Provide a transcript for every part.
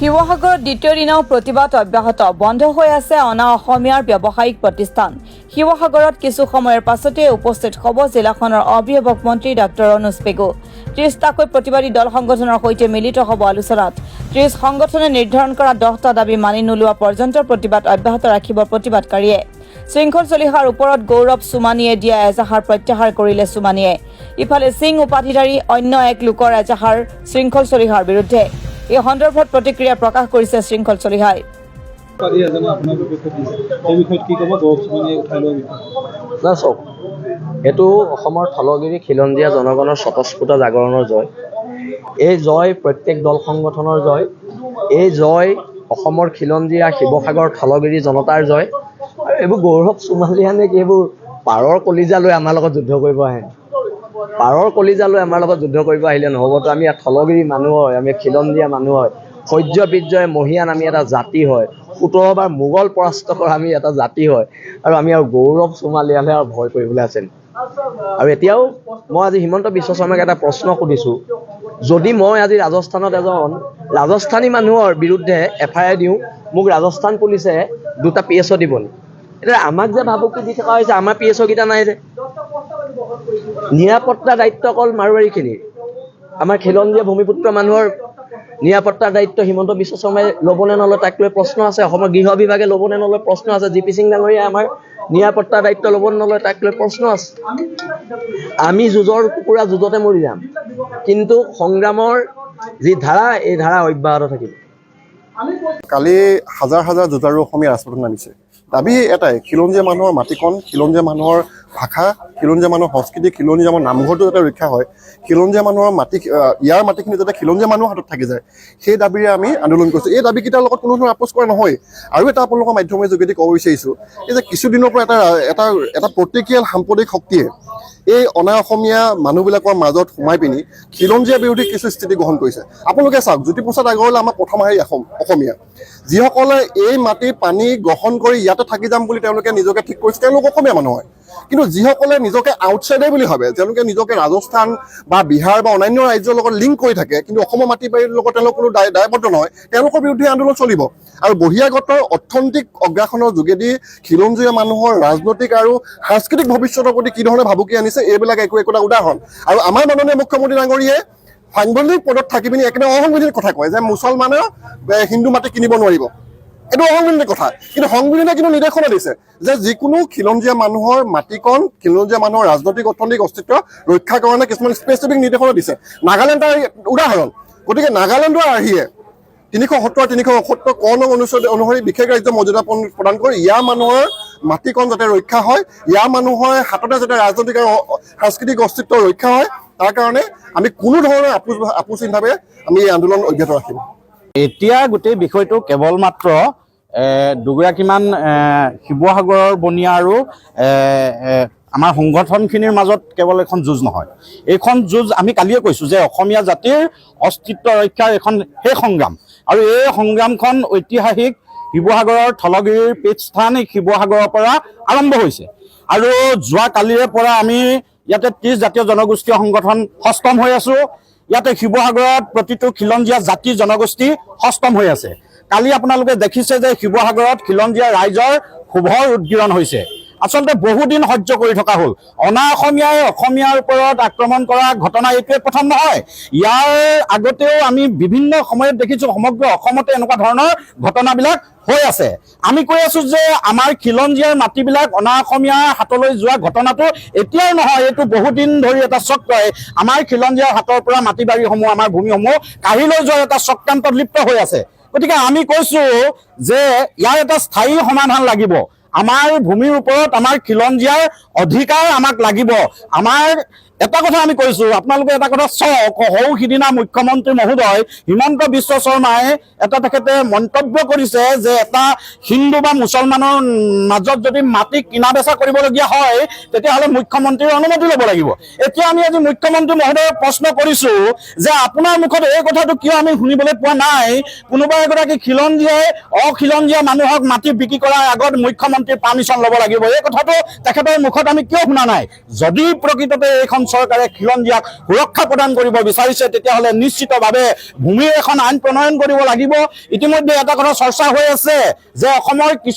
শিৱসাগৰত দ্বিতীয় দিনাও প্ৰতিবাদ অব্যাহত বন্ধ হৈ আছে অনা অসমীয়াৰ ব্যৱসায়িক প্ৰতিষ্ঠান শিৱসাগৰত কিছু সময়ৰ পাছতে উপস্থিত হ'ব জিলাখনৰ অভিভাৱক মন্ত্ৰী ডাক্তৰ অনুজ পেগু 30টাকৈ প্ৰতিবাদী দল সংগঠনৰ সৈতে মিলিত হ'ব আলোচনাত 30 সংগঠনে নিৰ্ধাৰণ কৰা 10টা দাবী মানি নোলোৱা পৰ্যন্ত প্ৰতিবাদ অব্যাহত ৰাখিব প্ৰতিবাদকাৰীয়ে শৃংখল চলিহাৰ ওপৰত গৌৰৱ সুমানিয়ে দিয়া এজাহাৰ প্ৰত্যাহাৰ কৰিলে সুমানিয়ে ইফালে সিং উপাধিধাৰী অন্য এক লোকৰ এজাহাৰ শৃংখল চলিহাৰ বিৰুদ্ধে এই সন্দৰ্ভত প্ৰতিক্ৰিয়া প্ৰকাশ কৰিছে শৃংখল চলিহাই এইটো অসমৰ থলগিৰি খিলঞ্জীয়া জনগণৰ স্বতঃস্ফূৰ্ত জাগৰণৰ জয় এই জয় প্ৰত্যেক দল সংগঠনৰ জয় এই জয় অসমৰ খিলঞ্জীয়া শিৱসাগৰ থলগিৰি জনতাৰ জয় আৰু এইবোৰ গৌৰৱ সুমালিয়ানে কি এইবোৰ পাৰৰ কলিজা লৈ আমাৰ লগত যুদ্ধ কৰিব আহে পাৰৰ কলিজা লৈ আমাৰ লগত যুদ্ধ কৰিব আহিলে নহ'বতো আমি থলগিৰি মানুহ হয় আমি খিলঞ্জীয়া মানুহ হয় সহ্য বিজয় মহিয়ান আমি এটা জাতি হয় 17বাৰ মোগল পৰাস্ত কৰা আমি এটা জাতি হয় আৰু আমি আৰু গৌৰৱ সুমালিয়ানে আৰু ভয় কৰিবলৈ আছে আৰু এতিয়াও মই আজি হিমন্ত বিশ্ব শৰ্মাক এটা প্ৰশ্ন সুধিছোঁ যদি মই আজি ৰাজস্থানত এজন ৰাজস্থানী মানুহৰ বিৰুদ্ধে FIR দিওঁ মোক ৰাজস্থান পুলিচে 2টা PSO দিব এতিয়া আমাক যে ভাবুকি দি থকা হৈছে আমাৰ PSO কেইটা নাই যে নিৰাপত্তা দায়িত্ব অকল মাৰোৱাৰীখিনিৰ আমাৰ খিলঞ্জীয়া ভূমিপুত্ৰ মানুহৰ নিৰাপত্তাৰ দায়িত্ব হিমন্ত বিশ্ব শৰ্মাই ল'বনে নলয় তাক লৈ প্ৰশ্ন আছে অসমৰ গৃহ বিভাগে ল'বনে নলয় প্ৰশ্ন আছে GP সিং ডাঙৰীয়াই আমাৰ নিৰাপত্তাৰ দায়িত্ব ল'বনে নলয় তাক লৈ প্ৰশ্ন আছে আমি যুঁজৰ কুকুৰা যুঁজতে মৰি যাম কিন্তু সংগ্ৰামৰ যি ধাৰা এই ধাৰা অব্যাহত থাকিব কালি হাজাৰ হাজাৰ যুঁজাৰু অসমীয়া ৰাজপথত নামিছে দাবী এটাই খিলঞ্জীয়া মানুহৰ মাটিকণ খিলঞ্জীয়া মানুহৰ ভাষা খিলঞ্জীয়া মানুহৰ সংস্কৃতি খিলঞ্জীয়া মানুহৰ নামঘৰটো যাতে ৰক্ষা হয় খিলঞ্জীয়া মানুহৰ মাটি ইয়াৰ মাটিখিনি যাতে খিলঞ্জীয়া মানুহৰ হাতত থাকি যায় সেই দাবীৰে আমি আন্দোলন কৰিছোঁ এই দাবীকেইটাৰ লগত কোনো ধৰণৰ আপোচ কৰা নহয় আৰু এটা আপোনালোকৰ মাধ্যমৰ যোগেদি ক'ব বিচাৰিছোঁ এই যে কিছুদিনৰ পৰা এটা প্ৰতিক্ৰিয়াল সাম্প্ৰদায়িক শক্তিয়ে এই অনা অসমীয়া মানুহবিলাকৰ মাজত সোমাই পিনি খিলঞ্জীয়া বিৰোধী কিছু স্থিতি গ্ৰহণ কৰিছে আপোনালোকে চাওক জ্যোতিপ্ৰসাদ আগৰৱালা আমাৰ প্ৰথম আহি অসমীয়া যিসকলে এই মাটি পানী গ্ৰহণ কৰি ইয়াতে থাকি যাম বুলি তেওঁলোকে নিজকে ঠিক কৰিছে তেওঁলোক অসমীয়া মানুহ হয় কিন্তু যিসকলে নিজকে আউটছাইডাৰ বুলি ভাবে তেওঁলোকে নিজকে ৰাজস্থান বা বিহাৰ বা অন্যান্য ৰাজ্যৰ লগত লিংক কৰি থাকে কিন্তু অসমৰ মাটি বাৰীৰ লগত তেওঁলোক কোনো দায়বদ্ধ নহয় তেওঁলোকৰ বিৰুদ্ধে আন্দোলন চলিব আৰু বহিৰাগত অৰ্থনৈতিক অগ্ৰাসনৰ যোগেদি খিলঞ্জীয়া মানুহৰ ৰাজনৈতিক আৰু সাংস্কৃতিক ভৱিষ্যতৰ প্ৰতি কি ধৰণে ভাবুকি আনিছে এইবিলাক একোটা উদাহৰণ আৰু আমাৰ মাননীয় মুখ্যমন্ত্ৰী ডাঙৰীয়ে সাংবিধানিক পদত থাকি পিনি একেবাৰে অসাংবিধানিক কথা কয় যে মুছলমানে হিন্দু মাটি কিনিব নোৱাৰিব এইটো অসাংবিধানিক কথা কিন্তু সংবিধানে কিন্তু নিৰ্দেশনা দিছে যে যিকোনো খিলঞ্জীয়া মানুহৰ মাটিকণ খিলঞ্জীয়া মানুহৰ ৰাজনৈতিক অৰ্থনৈতিক অস্তিত্ব ৰক্ষাৰ কাৰণে কিছুমান স্পেচিফিক নিৰ্দেশনা দিছে নাগালেণ্ডৰ উদাহৰণ গতিকে নাগালেণ্ডৰ আৰ্হিয়ে 370 ক নং অনুচ্ছেদ অনুসৰি বিশেষ ৰাজ্য মৰ্যাদা প্ৰদান কৰি ইয়াৰ মানুহৰ মাটিকণ যাতে ৰক্ষা হয় ইয়াৰ মানুহৰ হাততে যাতে ৰাজনৈতিক আৰু সাংস্কৃতিক অস্তিত্ব ৰক্ষা হয় তাৰ কাৰণে আমি কোনো ধৰণৰ আপোচহীনভাৱে আমি এই আন্দোলন অব্যাহত ৰাখিম এতিয়া গোটেই বিষয়টো কেৱল মাত্ৰ দুগৰাকীমান শিৱসাগৰৰ বনিয়া আৰু আমাৰ সংগঠনখিনিৰ মাজত কেৱল এখন যুঁজ নহয় এইখন যুঁজ আমি কালিয়ে কৈছোঁ যে অসমীয়া জাতিৰ অস্তিত্ব ৰক্ষাৰ এখন সেই সংগ্ৰাম আৰু এই সংগ্ৰামখন ঐতিহাসিক শিৱসাগৰৰ থলগিৰিৰ পীঠস্থান শিৱসাগৰৰ পৰা আৰম্ভ হৈছে আৰু যোৱা কালিৰে পৰা আমি ইয়াতে 30 জাতীয় জনগোষ্ঠীয় সংগঠন সষ্টম হৈ আছোঁ ইয়াতে শিৱসাগৰত প্ৰতিটো খিলঞ্জীয়া জাতি জনগোষ্ঠী সষ্টম হৈ আছে কালি আপোনালোকে দেখিছে যে শিৱসাগৰত খিলঞ্জীয়া ৰাইজৰ শুভৰ উদ্গীৰণ হৈছে আচলতে বহুদিন সহ্য কৰি থকা হ'ল অনা অসমীয়াই অসমীয়াৰ ওপৰত আক্ৰমণ কৰা ঘটনা এইটোৱে প্ৰথম নহয় ইয়াৰ আগতেও আমি বিভিন্ন সময়ত দেখিছোঁ সমগ্ৰ অসমতে এনেকুৱা ধৰণৰ ঘটনাবিলাক হৈ আছে আমি কৈ আছোঁ যে আমাৰ খিলঞ্জীয়াৰ মাটিবিলাক অনা অসমীয়াৰ হাতলৈ যোৱা ঘটনাটো এতিয়াও নহয় এইটো বহুদিন ধৰি এটা চক্ৰই আমাৰ খিলঞ্জীয়াৰ হাতৰ পৰা মাটি বাৰীসমূহ আমাৰ ভূমিসমূহ কাঢ়ি লৈ যোৱাৰ এটা চক্ৰান্তত লিপ্ত হৈ আছে গতিকে আমি কৈছোঁ যে ইয়াৰ এটা স্থায়ী সমাধান লাগিব আমাৰ ভূমিৰ ওপৰত আমাৰ খিলঞ্জীয়াৰ অধিকাৰ আমাক লাগিব আমাৰ এটা কথা আমি কৈছোঁ আপোনালোকে এটা কথা চাওক সিদিনা মুখ্যমন্ত্ৰী মহোদয় হিমন্ত বিশ্ব শৰ্মাই তেখেতে মন্তব্য কৰিছে যে এটা হিন্দু বা মুছলমানৰ মাজত যদি মাটি কিনা বেচা কৰিবলগীয়া হয় তেতিয়াহ'লে মুখ্যমন্ত্ৰীৰ অনুমতি ল'ব লাগিব এতিয়া আমি আজি মুখ্যমন্ত্ৰী মহোদয়ক প্ৰশ্ন কৰিছোঁ যে আপোনাৰ মুখত এই কথাটো কিয় আমি শুনিবলৈ পোৱা নাই কোনোবা এগৰাকী খিলঞ্জীয়াই অখিলঞ্জীয়া মানুহক মাটি বিক্ৰী কৰাৰ আগত মুখ্যমন্ত্ৰীৰ পাৰ্মিশ্যন ল'ব লাগিব এই কথাটো তেখেতৰ মুখত আমি কিয় শুনা নাই যদি প্ৰকৃততে এইখন চৰকাৰে খিলঞ্জীয়াক সুৰক্ষা প্ৰদান কৰিব বিচাৰিছে তেতিয়াহ'লে নিশ্চিতভাৱে ভূমিৰ এখন আইন প্ৰণয়ন কৰিব লাগিব। ইতিমধ্যে এটা কথা চৰ্চা হৈ আছে যে অসমৰ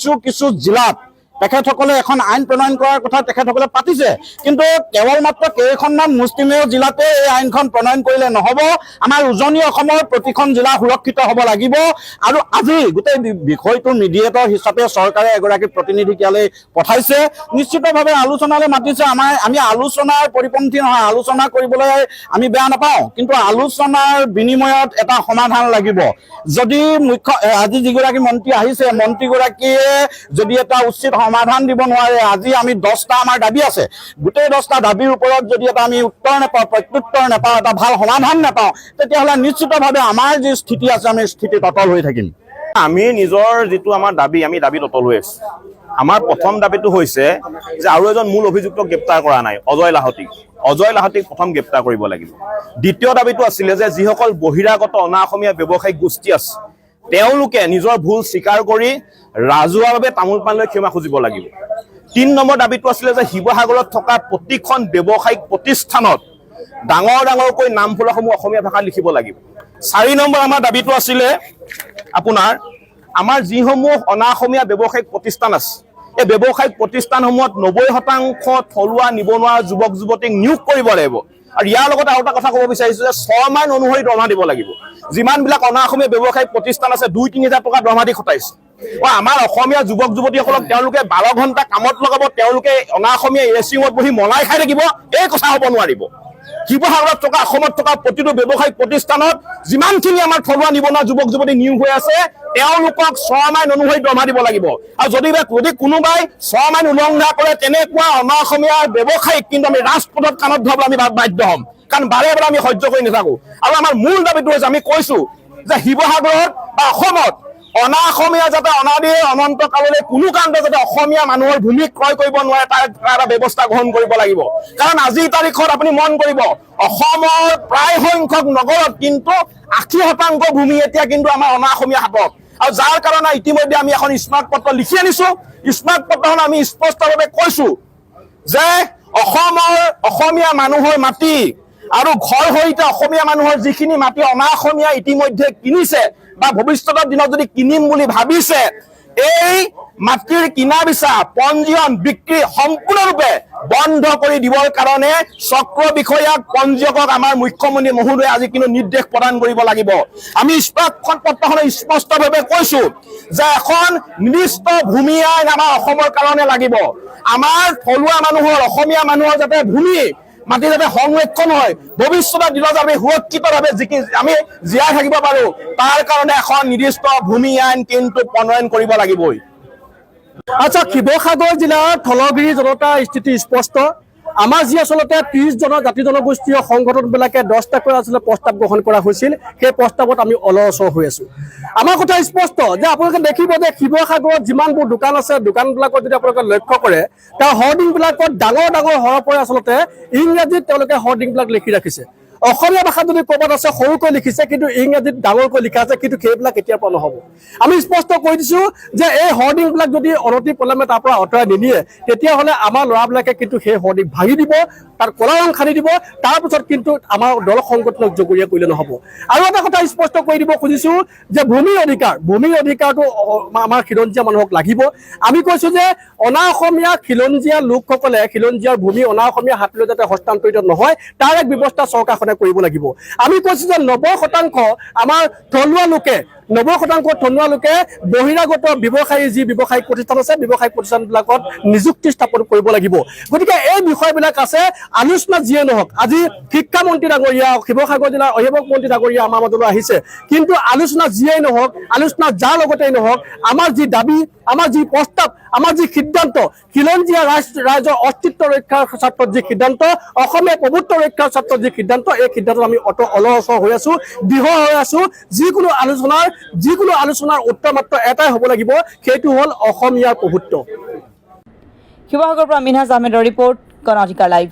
কিছু জিলাত তেখেতসকলে এখন আইন প্ৰণয়ন কৰাৰ কথা তেখেতসকলে পাতিছে, কিন্তু কেৱল মাত্ৰ কেইখনমান মুষ্টিমেয় জিলাতে এই আইনখন প্ৰণয়ন কৰিলে নহ'ব। আমাৰ উজনি অসমৰ প্ৰতিখন জিলা সুৰক্ষিত হ'ব লাগিব। আৰু আজি গোটেই বিষয়টো মিডিয়েটৰ হিচাপে চৰকাৰে এগৰাকী প্ৰতিনিধিক ইয়ালৈ পঠাইছে, নিশ্চিতভাৱে আলোচনালৈ মাতিছে। আমি আলোচনাৰ পৰিপন্থী নহয়, আলোচনা কৰিবলৈ আমি বেয়া নাপাওঁ, কিন্তু আলোচনাৰ বিনিময়ত এটা সমাধান লাগিব। যদি আজি যিগৰাকী মন্ত্ৰী আহিছে, মন্ত্ৰীগৰাকীয়ে যদি এটা উচিত সমাধান দিব নোৱাৰে, আজি আমি 10টা আমাৰ দাবী আছে, গোটেই 10টা দাবীৰ ওপৰত যদি এটা আমি উত্তৰ নাপাওঁ, প্ৰত্যুত্তৰ নাপাওঁ, এটা ভাল সমাধান নাপাওঁ, তেতিয়াহ'লে নিশ্চিতভাৱে আমাৰ যি স্থিতি আছে আমি স্থিতিত অটল হৈ থাকিম। আমি নিজৰ যিটো আমাৰ দাবী, আমি দাবীত অটল হৈ আছো। আমাৰ প্ৰথম দাবীটো হৈছে যে আৰু এজন মূল অভিযুক্তক গ্ৰেপ্তাৰ কৰা নাই, অজয় লাহটিক প্ৰথম গ্ৰেপ্তাৰ কৰিব লাগিব। দ্বিতীয় দাবীটো আছিলে যে যিসকল বহিৰাগত অনা অসমীয়া ব্যৱসায়িক গোষ্ঠী আছে তেওঁলোকে নিজৰ ভুল স্বীকাৰ কৰি ৰাজহুৱাভাৱে তামোল পাণ লৈ ক্ষমা খুজিব লাগিব। 3 নম্বৰ দাবীটো আছিলে যে শিৱসাগৰত থকা প্ৰতিখন ব্যৱসায়িক প্ৰতিষ্ঠানত ডাঙৰকৈ নামফলকসমূহ অসমীয়া ভাষাত লিখিব লাগিব। 4 নম্বৰ আমাৰ দাবীটো আছিলে আপোনাৰ আমাৰ যিসমূহ অনা অসমীয়া ব্যৱসায়িক প্ৰতিষ্ঠান আছে, এই ব্যৱসায়িক প্ৰতিষ্ঠানসমূহত 90% থলুৱা নিবনুৱা যুৱক যুৱতীক নিয়োগ কৰিব লাগিব। আৰু ইয়াৰ লগতে আৰু এটা কথা ক'ব বিচাৰিছো যে 6 মাহ অনুসৰি দৰমহা দিব লাগিব। যিমানবিলাক অনা অসমীয়া ব্যৱসায়িক প্ৰতিষ্ঠান আছে 2-3 হাজাৰ টকা দৰমহা দি খটাইছে। আমাৰ অসমীয়া যুৱক যুৱতীসকলক তেওঁলোকে 12 ঘণ্টা কামত লগাব, তেওঁলোকে অনা অসমীয়া এচিঙত বহি মলাই খাই থাকিব, এই কথা হ'ব নোৱাৰিব। শিৱসাগৰত থকা অসমত থকা প্ৰতিটো ব্যৱসায়িক প্ৰতিষ্ঠানত যিমানখিনি আমাৰ থলুৱা নিবনুৱা যুৱক যুৱতী নিয়োগ হৈ আছে তেওঁলোকক 6 মাহ অনুসৰি দৰমহা দিব লাগিব। আৰু যদি কোনোবাই 6 মাহ উলংঘা কৰে তেনেকুৱা অনা অসমীয়া ব্যৱসায়িক কিন্তু আমি ৰাজপথত কাণত ধৰাবলৈ আমি বাধ্য হ'ম, কাৰণ বাৰে আমি সহ্য কৰি নাথাকো। আৰু আমাৰ মূল দাবীটো হৈছে আমি কৈছো যে শিৱসাগৰত বা অসমত অনা অসমীয়া যাতে অনাদি অনন্ত কাললৈ কোনো কাৰণতে যাতে অসমীয়া মানুহৰ ভূমি ক্ৰয় কৰিব নোৱাৰে তাৰ এটা ব্যৱস্থা গ্ৰহণ কৰিব লাগিব। কাৰণ আজিৰ তাৰিখত আপুনি মন কৰিব অসমৰ প্ৰায় সংখ্যক নগৰত কিন্তু 80% ভূমি এতিয়া কিন্তু আমাৰ অনা অসমীয়া হাতত। আৰু যাৰ কাৰণে ইতিমধ্যে আমি এখন স্মাৰক পত্ৰ লিখি আনিছো। স্মাৰক পত্ৰখন আমি স্পষ্টভাৱে কৈছো যে অসমীয়া মানুহৰ মাটি আৰু ঘৰ সহিতে অসমীয়া মানুহৰ যিখিনি মাটি অনা অসমীয়া ইতিমধ্যে কিনিছে বা ভৱিষ্যতৰ দিনত যদি কিনিম বুলি ভাবিছে, এই মাটিৰ কিনা বেচা পঞ্জীয়ন বিক্ৰী সম্পূৰ্ণৰূপে বন্ধ কৰি দিবৰ কাৰণে চক্ৰ বিষয়াক পঞ্জীয়কক আমাৰ মুখ্যমন্ত্ৰী মহোদয়ে আজি কিন্তু নিৰ্দেশ প্ৰদান কৰিব লাগিব। আমি স্মাৰকখন পত্ৰখনে স্পষ্টভাৱে কৈছো যে এখন নিৰ্দিষ্ট ভূমি আইন আমাৰ অসমৰ কাৰণে লাগিব। আমাৰ থলুৱা মানুহৰ অসমীয়া মানুহৰ যাতে ভূমি মাটি যাতে সংৰক্ষণ হয়, ভৱিষ্যতৰ দিনত আমি সুৰক্ষিতভাৱে আমি জীয়াই থাকিব পাৰো, তাৰ কাৰণে এখন নিৰ্দিষ্ট ভূমি আইন কিন্তু প্ৰণয়ন কৰিব লাগিবই। আচ্ছা, শিৱসাগৰ জিলাৰ থলগিৰি জনতাৰ স্থিতি স্পষ্ট। আমাৰ যি আচলতে 30 জন জাতি জনগোষ্ঠীয় সংগঠনবিলাকে 10টাকৈ আচলতে প্ৰস্তাৱ গ্ৰহণ কৰা হৈছিল, সেই প্ৰস্তাৱত আমি অলসৰ হৈ আছো। আমাৰ কথা স্পষ্ট যে আপোনালোকে দেখিব যে শিৱসাগৰত যিমানবোৰ দোকান আছে, দোকানবিলাকত যদি আপোনালোকে লক্ষ্য কৰে তাৰ হৰ্ডিংবিলাকত ডাঙৰ হৰপৰে আচলতে ইংৰাজীত তেওঁলোকে হৰ্ডিংবিলাক লিখি ৰাখিছে। অসমীয়া ভাষাত যদি ক'ৰবাত আছে সৰুকৈ লিখিছে, কিন্তু ইংৰাজীত ডাঙৰকৈ লিখা আছে, কিন্তু সেইবিলাক কেতিয়াৰ পৰা নহ'ব। আমি স্পষ্ট কৈ দিছোঁ যে এই হৰ্ডিংবিলাক যদি অনতি পলমে তাৰ পৰা আঁতৰাই নিদিয়ে তেতিয়াহ'লে আমাৰ ল'ৰাবিলাকে কিন্তু সেই হৰ্ডিং ভাঙি দিব, তাৰ কলা ৰং সানি দিব, তাৰপিছত কিন্তু আমাৰ দল সংগঠনক জগৰীয়া কৰিলে নহ'ব। আৰু এটা কথা স্পষ্ট কৰি দিব খুজিছোঁ যে ভূমিৰ অধিকাৰটো আমাৰ খিলঞ্জীয়া মানুহক লাগিব। আমি কৈছোঁ যে অনা অসমীয়া খিলঞ্জীয়া লোকসকলে খিলঞ্জীয়াৰ ভূমি অনা অসমীয়া হাতলৈ যাতে হস্তান্তৰিত নহয় তাৰ এক ব্যৱস্থা চৰকাৰখনে কৰিব লাগিব। আমি কৈছোঁ যে 90% আমাৰ থলুৱা লোকে 90% থলুৱা লোকে বহিৰাগত ব্যৱসায়ী যি ব্যৱসায়িক প্ৰতিষ্ঠান আছে, ব্যৱসায়িক প্ৰতিষ্ঠানবিলাকত নিযুক্তি স্থাপন কৰিব লাগিব। গতিকে এই বিষয়বিলাক আছে, আলোচনা যিয়ে নহওক। আজি শিক্ষামন্ত্ৰী ডাঙৰীয়া, শিৱসাগৰ জিলাৰ অভিভাৱক মন্ত্ৰী ডাঙৰীয়া আমাৰ মাজলৈ আহিছে, কিন্তু আলোচনা যিয়েই নহওক, আলোচনা যাৰ লগতেই নহওক, আমাৰ যি দাবী, আমাৰ যি প্ৰস্তাৱ, আমাৰ যি সিদ্ধান্ত, খিলঞ্জীয়া ৰাইজৰ অস্তিত্ব ৰক্ষাৰ ক্ষেত্ৰত যি সিদ্ধান্ত, অসমীয়া প্ৰভুত্ব ৰক্ষাৰ ক্ষেত্ৰত যি সিদ্ধান্ত, এই সিদ্ধান্তত আমি অলসৰ হৈ আছো, দৃঢ় হৈ আছো। যিকোনো আলোচনাৰ উত্তৰ মাত্ৰ এটাই হ'ব লাগিব, সেইটো হ'ল অসমীয়াৰ প্ৰভুত্ব। শিৱসাগৰৰ পৰা মিনহাজ আহমেদৰ ৰিপৰ্ট, গণ অধিকাৰ লাইভ।